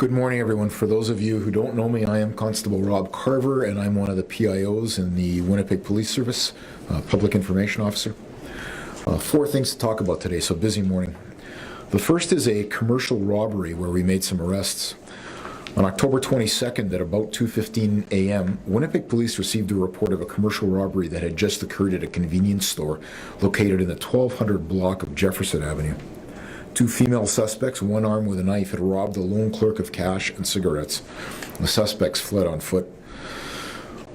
Good morning, everyone. For those of you who don't know me, I am Constable Rob Carver, and I'm one of the PIOs in the Winnipeg Police Service, Public Information Officer. Four things to talk about today, so busy morning. The first is a commercial robbery where we made some arrests. On October 22nd at about 2:15 a.m., Winnipeg Police received a report of a commercial robbery that had just occurred at a convenience store located in the 1200 block of Jefferson Avenue. Two female suspects, one armed with a knife, had robbed a lone clerk of cash and cigarettes. The suspects fled on foot.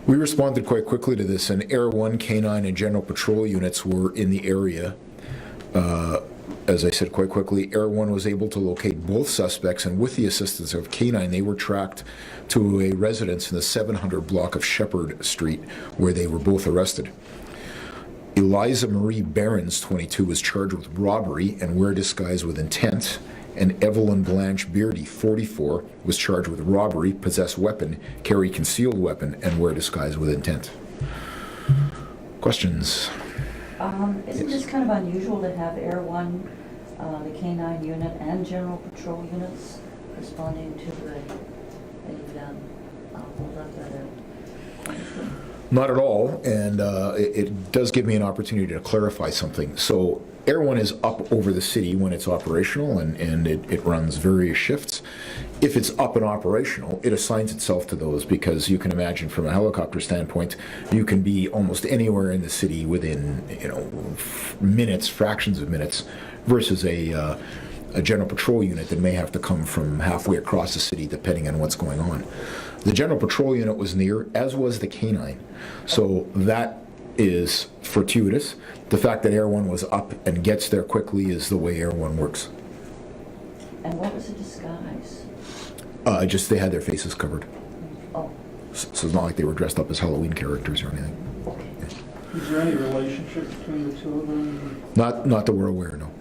We responded quite quickly to this, and Air 1, K9, and General Patrol units were in the area. As I said quite quickly, Air 1 was able to locate both suspects, and with the assistance of K9, they were tracked to a residence in the 700 block of Shepherd Street, where they were both arrested. Eliza Marie Behrens, 22, was charged with robbery and wear disguise with intent, and Evelyn Blanche Beardy, 44, was charged with robbery, possess weapon, carry concealed weapon, and wear disguise with intent. Questions? Isn't this kind of unusual to have Air 1, the K9 unit, and General Patrol units responding to a hold-up at a country? Not at all, and it does give me an opportunity to clarify something. So Air 1 is up over the city when it's operational, and it runs various shifts. If it's up and operational, it assigns itself to those, because you can imagine from a helicopter standpoint, you can be almost anywhere in the city within minutes, fractions of minutes, versus a General Patrol unit that may have to come from halfway across the city depending on what's going on. The General Patrol unit was near, as was the K9. So that is fortuitous. The fact that Air 1 was up and gets there quickly is the way Air 1 works. And what was the disguise? Just they had their faces covered. Oh. So it's not like they were dressed up as Halloween characters or anything. Okay. Yeah. Is there any relationship between the two of them? Not that we're aware, no.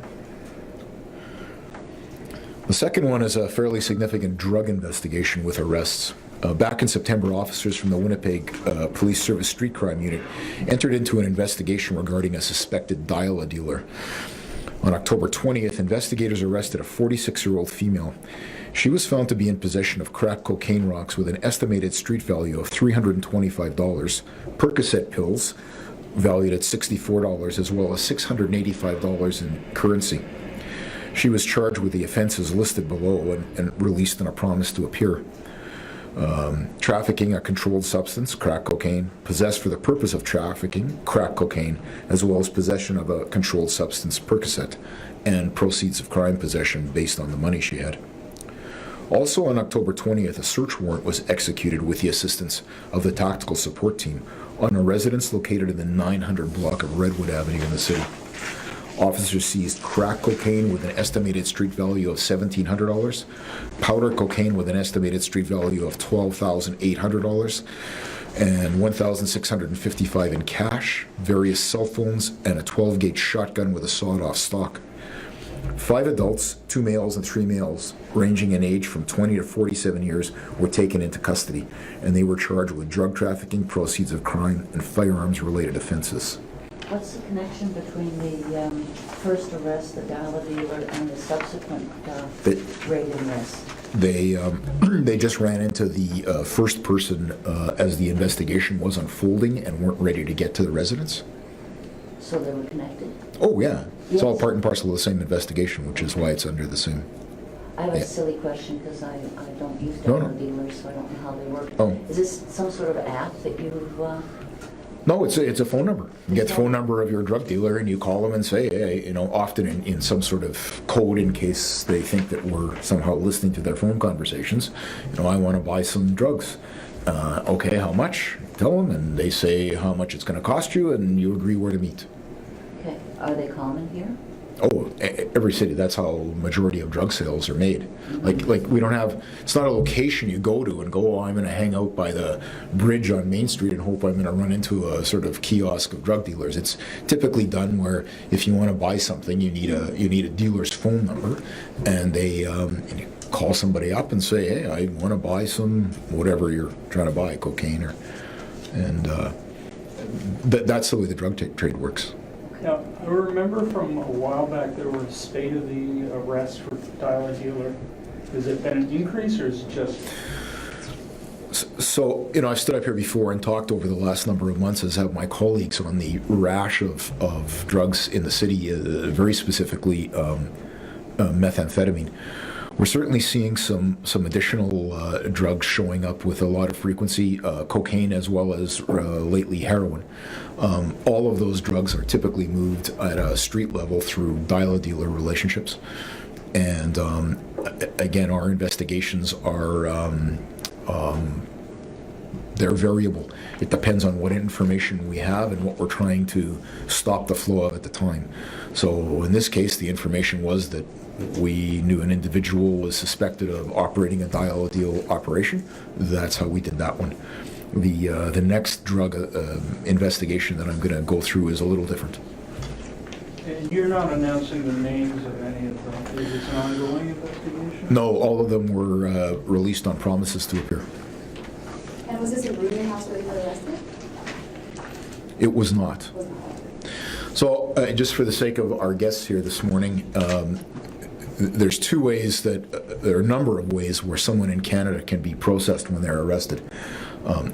The second one is a fairly significant drug investigation with arrests. Back in September, officers from the Winnipeg Police Service Street Crime Unit entered into an investigation regarding a suspected dial-a dealer. On October 20th, investigators arrested a 46-year-old female. She was found to be in possession of crack cocaine rocks with an estimated street value of $325, Percocet pills valued at $64, as well as $685 in currency. She was charged with the offenses listed below and released on a promise to appear. Trafficking a controlled substance, crack cocaine, possessed for the purpose of trafficking, crack cocaine, as well as possession of a controlled substance, Percocet, and proceeds of crime possession based on the money she had. Also on October 20th, a search warrant was executed with the assistance of the tactical support team on a residence located in the 900 block of Redwood Avenue in the city. Officers seized crack cocaine with an estimated street value of $1,700, powder cocaine with an estimated street value of $12,800, and $1,655 in cash, various cell phones, and a 12-gauge shotgun with a sawed-off stock. 5 adults, 2 males and 3 males, ranging in age from 20 to 47 years, were taken into custody, and they were charged with drug trafficking, proceeds of crime, and firearms-related offenses. What's the connection between the first arrest, the dial-a dealer, and the subsequent raid and arrest? They just ran into the first person as the investigation was unfolding and weren't ready to get to the residence. So they were connected? Oh, yeah. It's all Yes. part and parcel of the same investigation, which is why it's under the same. I have Yeah. a silly question because I don't use No, dial-a no. dealers, so I don't know how they work. Oh. Is this some sort of app that you've... No, it's a phone number. You get the phone number of your drug dealer and you call them and say, hey, often in some sort of code in case they think that we're somehow listening to their phone conversations, I want to buy some drugs. Okay, how much? Tell them, and they say how much it's going to cost you, and you agree where to meet. Okay. Are they common here? Oh, every city. That's how majority of drug sales are made. Like we don't have. It's not a location you go to and go. Oh, I'm going to hang out by the bridge on Main Street and hope I'm going to run into a sort of kiosk of drug dealers. It's typically done where if you want to buy something, you need a dealer's phone number, and they and you call somebody up and say, hey, I want to buy some whatever you're trying to buy, cocaine and that's the way the drug trade works. Yeah, I remember from a while back there was spate of the arrests for dial-a dealer. Has it been an increase or is it just, So, I've stood up here before and talked over the last number of months, as have my colleagues, on the rash of drugs in the city, very specifically methamphetamine. We're certainly seeing some additional drugs showing up with a lot of frequency, cocaine as well as lately heroin. All of those drugs are typically moved at a street level through dial-a-dealer relationships. And again, our investigations are they're variable. It depends on what information we have and what we're trying to stop the flow of at the time. So in this case, the information was that we knew an individual was suspected of operating a dial-a-deal operation. That's how we did that one. The next drug investigation that I'm going to go through is a little different. and you're not announcing the names of any of them? Is this an ongoing investigation? No, all of them were released on promises to appear. And was this a rooming house where they got arrested? It was not. Was not. So, just for the sake of our guests here this morning, there's two ways that there are a number of ways where someone in Canada can be processed when they're arrested.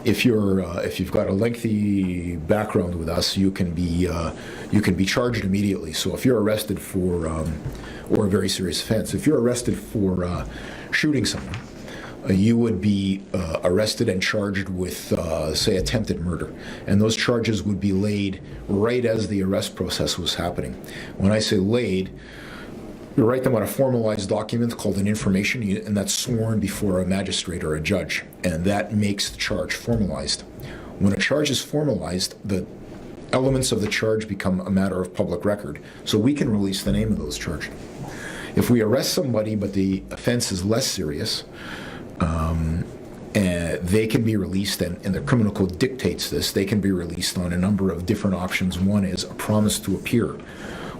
If you've got a lengthy background with us, you can be charged immediately. So if you're arrested for or a very serious offense, if you're arrested for shooting someone, you would be arrested and charged with, say, attempted murder. And those charges would be laid right as the arrest process was happening. When I say laid, you write them on a formalized document called an information, and that's sworn before a magistrate or a judge, and that makes the charge formalized. When a charge is formalized, the elements of the charge become a matter of public record, so we can release the name of those charged. If we arrest somebody but the offense is less serious, they can be released, and the criminal code dictates this. They can be released on a number of different options. One is a promise to appear,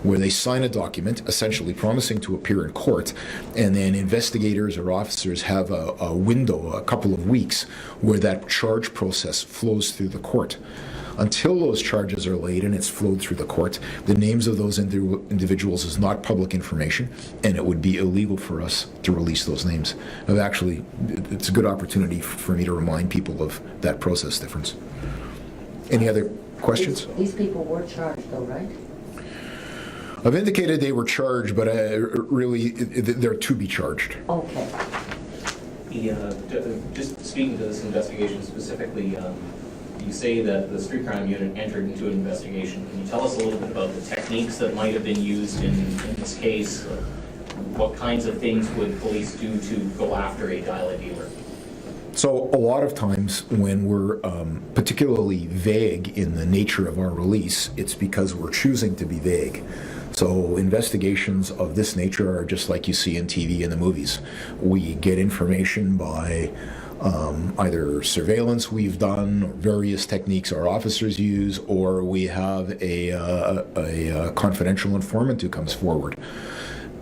where they sign a document essentially promising to appear in court, and then investigators or officers have a window, a couple of weeks, where that charge process flows through the court. Until those charges are laid and it's flowed through the court, the names of those individuals is not public information, and it would be illegal for us to release those names. Actually, it's a good opportunity for me to remind people of that process difference. Any other questions? These people were charged though, right? I've indicated they were charged, but really, they're to be charged. Okay. Just speaking to this investigation specifically, you say that the street crime unit entered into an investigation. Can you tell us a little bit about the techniques that might have been used in this case? What kinds of things would police do to go after a dial-a-dealer? So a lot of times when we're particularly vague in the nature of our release, it's because we're choosing to be vague. So investigations of this nature are just like you see in TV and the movies. We get information by either surveillance we've done, various techniques our officers use, or we have a confidential informant who comes forward.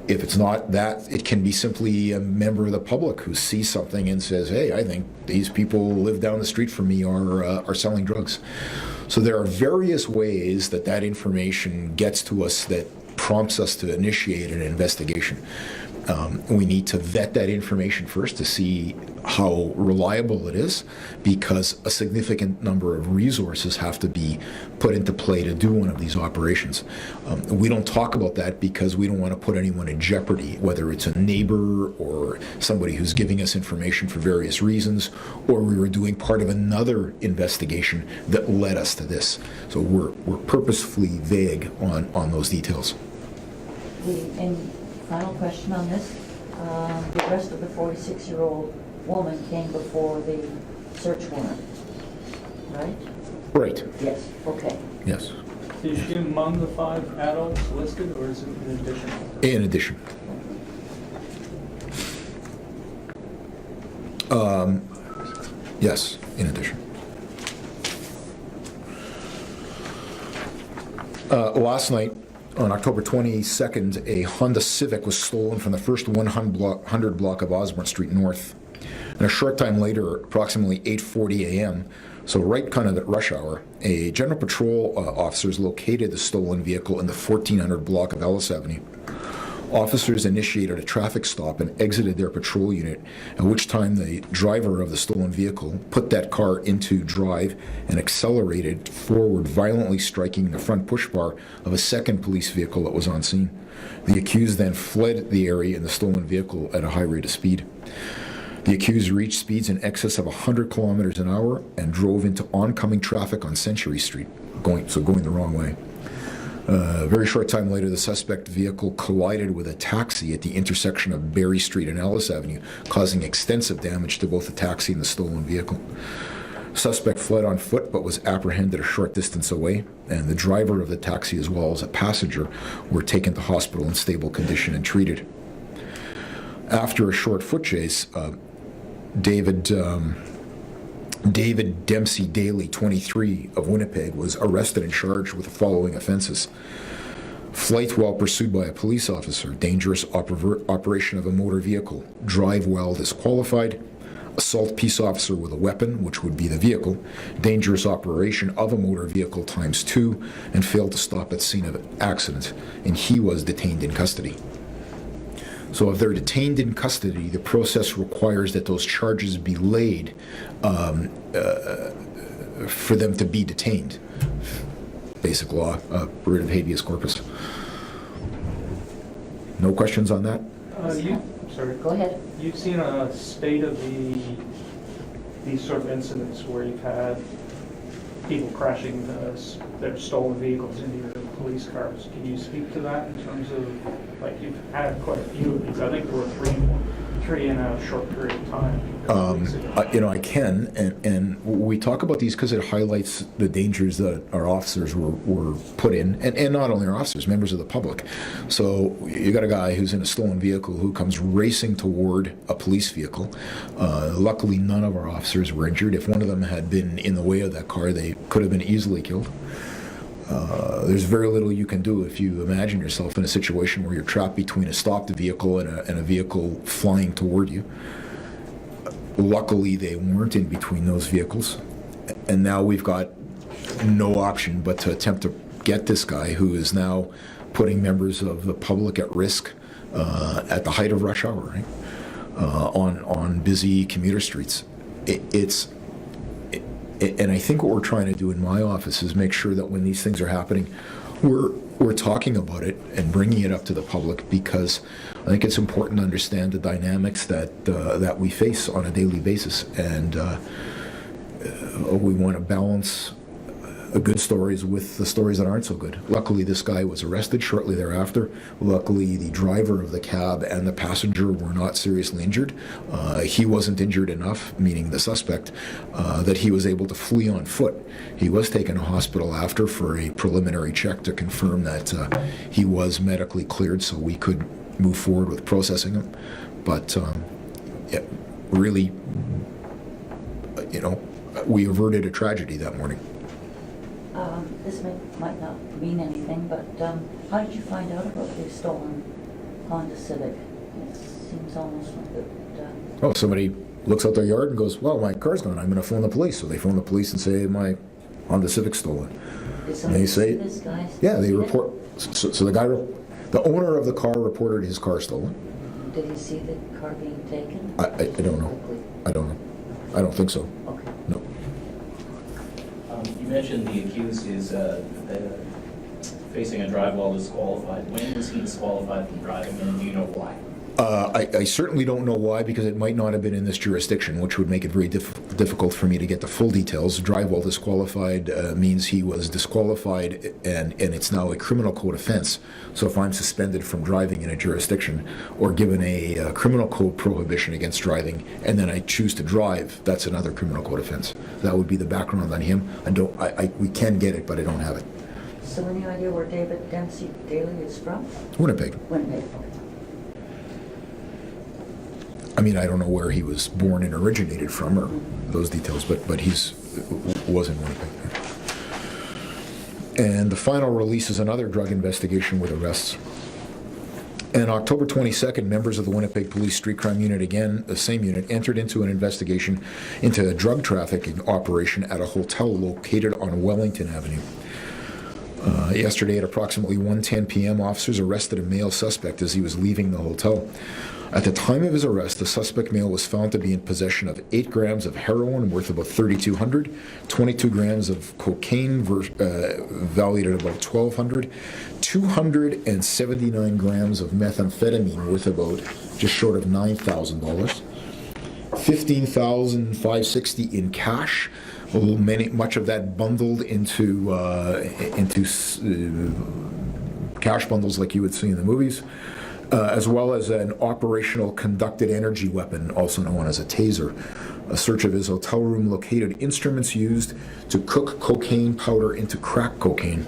If it's not that, it can be simply a member of the public who sees something and says, hey, I think these people who live down the street from me are selling drugs. So there are various ways that information gets to us that prompts us to initiate an investigation. We need to vet that information first to see how reliable it is, because a significant number of resources have to be put into play to do one of these operations. We don't talk about that because we don't want to put anyone in jeopardy, whether it's a neighbor or somebody who's giving us information for various reasons, or we were doing part of another investigation that led us to this. So we're purposefully vague on those details. And final question on this. The arrest of the 46-year-old woman came before the search warrant, right? Right. Yes, okay. Yes. Is she among the 5 adults listed, or is it in addition? In addition. Yes, in addition. Last night, on October 22nd, a Honda Civic was stolen from the first 100 block of Osborne Street North. And a short time later, approximately 8:40 a.m., so right kind of at rush hour, a General Patrol officers located the stolen vehicle in the 1400 block of Ellis Avenue. Officers initiated a traffic stop and exited their patrol unit, at which time the driver of the stolen vehicle put that car into drive and accelerated forward, violently striking the front push bar of a second police vehicle that was on scene. The accused then fled the area in the stolen vehicle at a high rate of speed. The accused reached speeds in excess of 100 kilometers an hour and drove into oncoming traffic on Century Street, going the wrong way. A very short time later, the suspect vehicle collided with a taxi at the intersection of Berry Street and Ellis Avenue, causing extensive damage to both the taxi and the stolen vehicle. Suspect fled on foot but was apprehended a short distance away, and the driver of the taxi as well as a passenger were taken to hospital in stable condition and treated. After a short foot chase, David Dempsey Daly, 23, of Winnipeg, was arrested and charged with the following offenses: flight while pursued by a police officer, dangerous operation of a motor vehicle, drive while disqualified, assault peace officer with a weapon, which would be the vehicle, dangerous operation of a motor vehicle ×2, and failed to stop at scene of accident, and he was detained in custody. So if they're detained in custody, the process requires that those charges be laid for them to be detained. Basic law, writ of habeas corpus. No questions on that? Sorry. Go ahead. You've seen a spate of these sort of incidents where you've had people crashing their stolen vehicles into your police cars. Can you speak to that in terms of, like, you've had quite a few of these? I think there were three in a short period of time. I can, and we talk about these because it highlights the dangers that our officers were put in, and not only our officers, members of the public. So you got a guy who's in a stolen vehicle who comes racing toward a police vehicle. Luckily, none of our officers were injured. If one of them had been in the way of that car, they could have been easily killed. There's very little you can do if you imagine yourself in a situation where you're trapped between a stopped vehicle and a vehicle flying toward you. Luckily, they weren't in between those vehicles, and now we've got no option but to attempt to get this guy, who is now putting members of the public at risk at the height of rush hour, right? On busy commuter streets. And I think what we're trying to do in my office is make sure that when these things are happening, we're talking about it and bringing it up to the public, because I think it's important to understand the dynamics that we face on a daily basis, and we want to balance good stories with the stories that aren't so good. Luckily, this guy was arrested shortly thereafter. Luckily, the driver of the cab and the passenger were not seriously injured. He wasn't injured enough, meaning the suspect, that he was able to flee on foot. He was taken to hospital after for a preliminary check to confirm that he was medically cleared, so we could move forward with processing him. But really, we averted a tragedy that morning. This might not mean anything, but how did you find out about the stolen Honda Civic? It seems almost like it. Somebody looks out their yard and goes, well, my car's gone, I'm going to phone the police. So they phone the police and say, my Honda Civic's stolen. Did somebody see this guy? Yeah, they report. So the owner of the car reported his car stolen. Did he see the car being taken? I don't know. I don't know. I don't think so. Okay. No. You mentioned the accused is facing a drive while disqualified. When was he disqualified from driving, and do you know why? I certainly don't know why, because it might not have been in this jurisdiction, which would make it very difficult for me to get the full details. Drive while disqualified means he was disqualified, and it's now a criminal code offense. So if I'm suspended from driving in a jurisdiction or given a criminal code prohibition against driving, and then I choose to drive, that's another criminal code offense. That would be the background on him. We can get it, but I don't have it. So any idea where David Dempsey Daly is from? Winnipeg. Winnipeg. I mean, I don't know where he was born and originated from, or those details, but was in Winnipeg. And the final release is another drug investigation with arrests. On October 22nd, members of the Winnipeg Police Street Crime Unit, again, the same unit, entered into an investigation into a drug trafficking operation at a hotel located on Wellington Avenue. Yesterday at approximately 1:10 p.m., officers arrested a male suspect as he was leaving the hotel. At the time of his arrest, the suspect male was found to be in possession of 8 grams of heroin worth about $3,200, 22 grams of cocaine valued at about $1,200, 279 grams of methamphetamine worth about just short of $9,000, $15,560 in cash. Much of that bundled into cash bundles like you would see in the movies, as well as an operational conducted energy weapon, also known as a taser. A search of his hotel room located instruments used to cook cocaine powder into crack cocaine.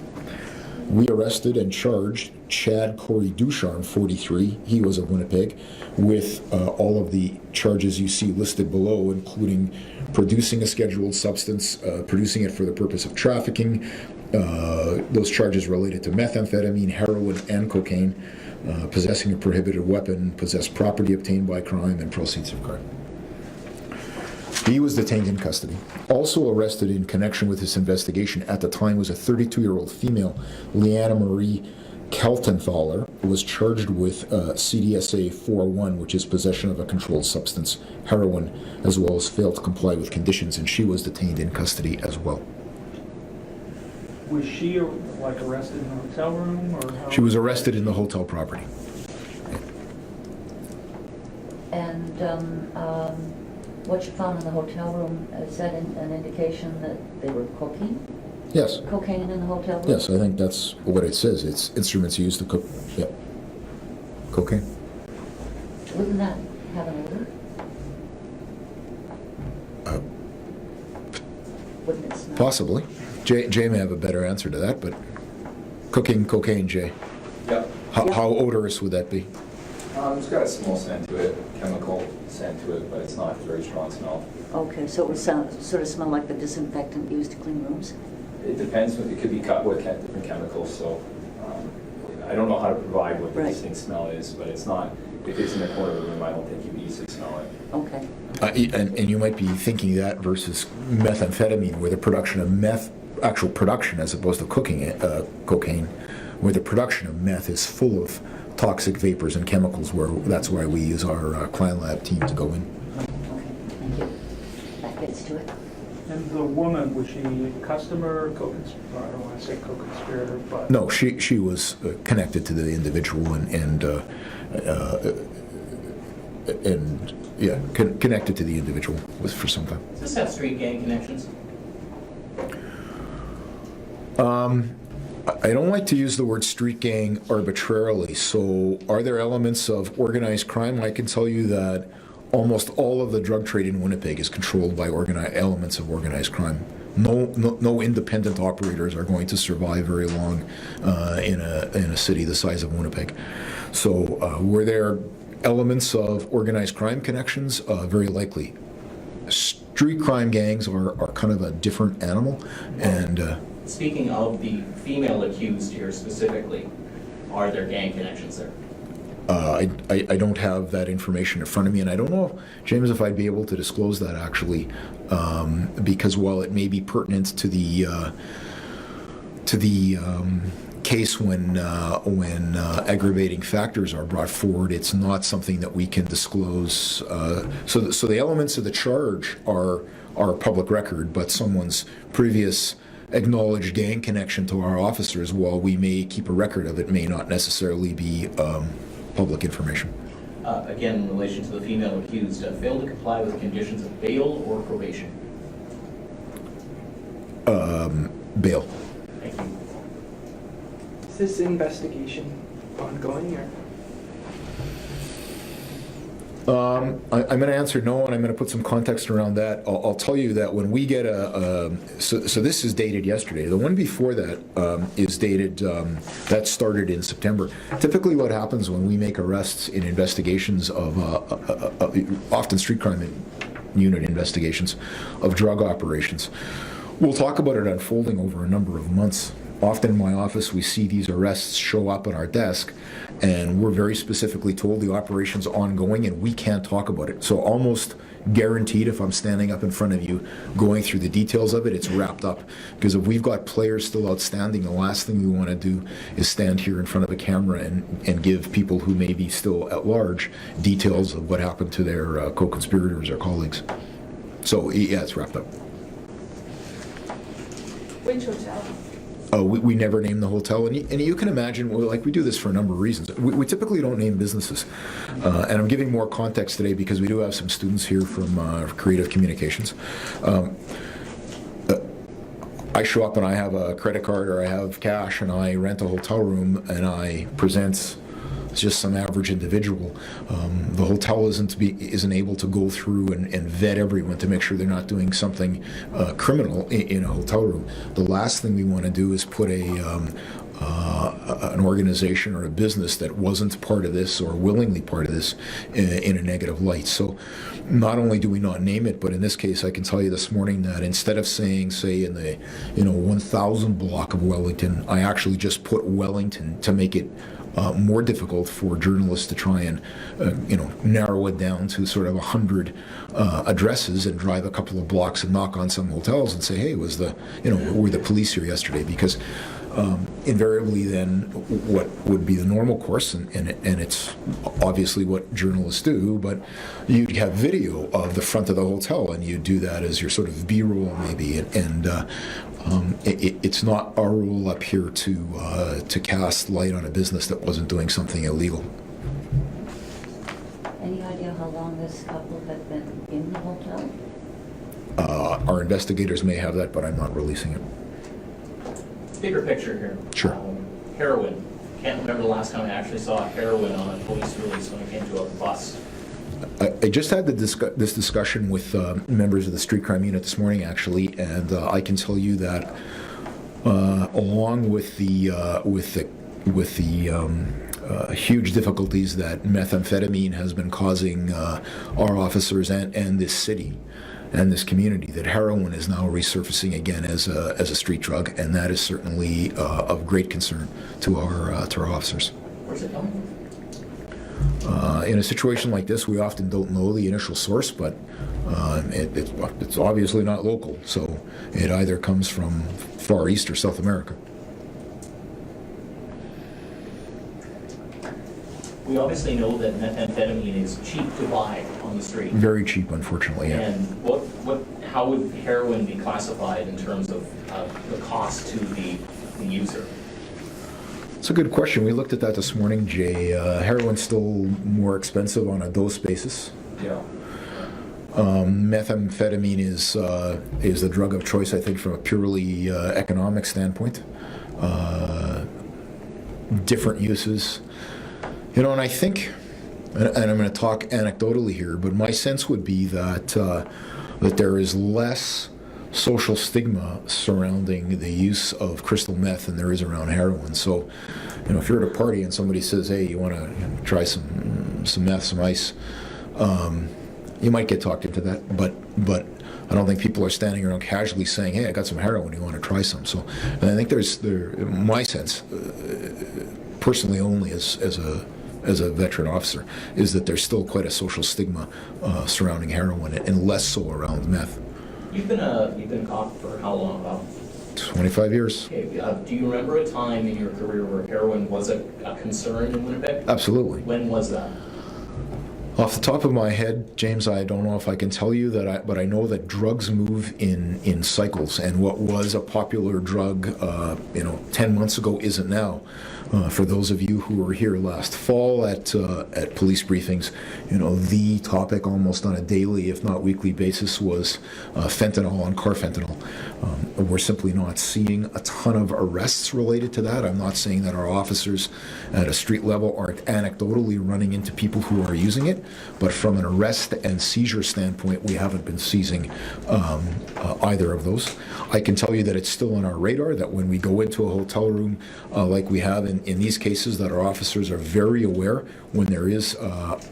We arrested and charged Chad Corey Ducharme, 43, he was of Winnipeg, with all of the charges you see listed below, including producing a scheduled substance, producing it for the purpose of trafficking. Those charges related to methamphetamine, heroin, and cocaine, possessing a prohibited weapon, possess property obtained by crime, and proceeds of crime. He was detained in custody. Also arrested in connection with this investigation at the time was a 32-year-old female, Leanna Marie Keltenthaler, was charged with CDSA 401, which is possession of a controlled substance, heroin, as well as failed to comply with conditions, and she was detained in custody as well. Was she arrested in the hotel room, or how? She was arrested in the hotel property. And what you found in the hotel room, is that an indication that they were cocaine? Yes. Cocaine in the hotel room? Yes, I think that's what it says. It's instruments used to cook. Yeah. Cocaine. Wouldn't that have an odor? Wouldn't it smell? Possibly. Jay may have a better answer to that, but cooking cocaine, Jay. Yep. How odorous would that be? It's got a small scent to it, chemical scent to it, but it's not a very strong smell. Okay, so it would sort of smell like the disinfectant used to clean rooms? It depends, it could be cut with different chemicals, so I don't know how to provide what the Right. distinct smell is, but it's not, if it's in the corner of the room, I don't think you'd easily smell it. Okay. And you might be thinking that versus methamphetamine, where the production of actual production as opposed to cooking cocaine, where the production of meth is full of toxic vapors and chemicals, that's why we use our crime lab team to go in. Okay, thank you. That gets to it. And the woman, was she a customer, co-conspirator? I don't want to say co-conspirator, but... No, she was connected to the individual and connected to the individual for some time. Does this have street gang connections? I don't like to use the word street gang arbitrarily, so are there elements of organized crime? I can tell you that almost all of the drug trade in Winnipeg is controlled by elements of organized crime. No independent operators are going to survive very long in a city the size of Winnipeg. So were there elements of organized crime connections? Very likely. Street crime gangs are kind of a different animal, and Speaking of the female accused here specifically, are there gang connections there? I don't have that information in front of me, and I don't know, James, if I'd be able to disclose that actually, because while it may be pertinent to the case when aggravating factors are brought forward, it's not something that we can disclose. So the elements of the charge are public record, but someone's previous acknowledged gang connection to our officers, while we may keep a record of it, may not necessarily be public information. Again, in relation to the female accused, failed to comply with conditions of bail or probation? Bail. Thank you. Is this investigation ongoing or? I'm going to answer no, and I'm going to put some context around that. I'll tell you that when we get so this is dated yesterday. The one before that is dated, that started in September. Typically what happens when we make arrests in investigations of, often street crime unit investigations of drug operations, we'll talk about it unfolding over a number of months. Often in my office, we see these arrests show up on our desk, and we're very specifically told the operation's ongoing and we can't talk about it. So almost guaranteed if I'm standing up in front of you going through the details of it, it's wrapped up. Because if we've got players still outstanding, the last thing we want to do is stand here in front of a camera and give people who may be still at large details of what happened to their co-conspirators or colleagues. So yeah, it's wrapped up. Which hotel? We never name the hotel, and you can imagine, well, like we do this for a number of reasons. We typically don't name businesses, and I'm giving more context today because we do have some students here from Creative Communications. I show up and I have a credit card or I have cash and I rent a hotel room and I present just some average individual. The hotel isn't able to go through and vet everyone to make sure they're not doing something criminal in a hotel room. The last thing we want to do is put an organization or a business that wasn't part of this or willingly part of this in a negative light. So not only do we not name it, but in this case I can tell you this morning that instead of saying, say, in the 1000 block of Wellington, I actually just put Wellington to make it more difficult for journalists to try and narrow it down to sort of 100 addresses and drive a couple of blocks and knock on some hotels and say, hey, were the police here yesterday? Because invariably then what would be the normal course, and it's obviously what journalists do, but you'd have video of the front of the hotel and you do that as your sort of B-roll maybe, and it's not our role up here to cast light on a business that wasn't doing something illegal. Any idea how long this couple had been in the hotel? Our investigators may have that, but I'm not releasing it. Bigger picture here. Sure. Heroin. Can't remember the last time I actually saw heroin on a police release when it came to a bus. I just had this discussion with members of the street crime unit this morning, actually, and I can tell you that along with the huge difficulties that methamphetamine has been causing our officers and this city and this community, that heroin is now resurfacing again as a street drug, and that is certainly of great concern to our officers. Where's it coming from? In a situation like this, we often don't know the initial source, but it's obviously not local, so it either comes from Far East or South America. We obviously know that methamphetamine is cheap to buy on the street. Very cheap, unfortunately. Yeah. And how would heroin be classified in terms of the cost to the user? It's a good question. We looked at that this morning, Jay. Heroin's still more expensive on a dose basis. Yeah. Methamphetamine is the drug of choice, I think, from a purely economic standpoint. Different uses. And I think, and I'm going to talk anecdotally here, but my sense would be that that there is less social stigma surrounding the use of crystal meth than there is around heroin. So, if you're at a party and somebody says, "Hey, you want to try some meth, some ice," you might get talked into that. But I don't think people are standing around casually saying, "Hey, I got some heroin. You want to try some?" So, and I think my sense, personally only as a veteran officer, is that there's still quite a social stigma surrounding heroin and less so around meth. You've been a cop for how long? About 25 years. Okay. Do you remember a time in your career where heroin was a concern in Winnipeg? Absolutely. When was that? Off the top of my head, James, I don't know if I can tell you that, but I know that drugs move in cycles, and what was a popular drug, 10 months ago isn't now. For those of you who were here last fall at police briefings, the topic almost on a daily, if not weekly basis was fentanyl and carfentanil. We're simply not seeing a ton of arrests related to that. I'm not saying that our officers at a street level aren't anecdotally running into people who are using it, but from an arrest and seizure standpoint, we haven't been seizing either of those. I can tell you that it's still on our radar, that when we go into a hotel room like we have in these cases, that our officers are very aware when there is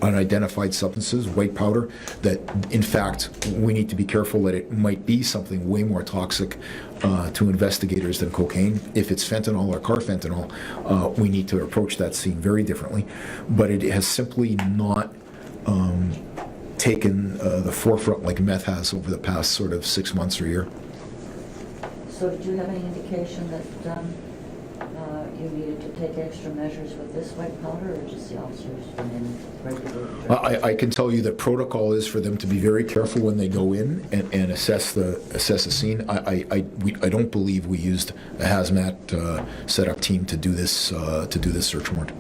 unidentified substances, white powder, that in fact we need to be careful that it might be something way more toxic to investigators than cocaine. If it's fentanyl or carfentanil, we need to approach that scene very differently. But it has simply not taken the forefront like meth has over the past sort of 6 months or year. So did you have any indication that you needed to take extra measures with this white powder, or just the officers went in regularly? I can tell you that protocol is for them to be very careful when they go in and assess the scene. I don't believe we used a hazmat setup team to do this search warrant.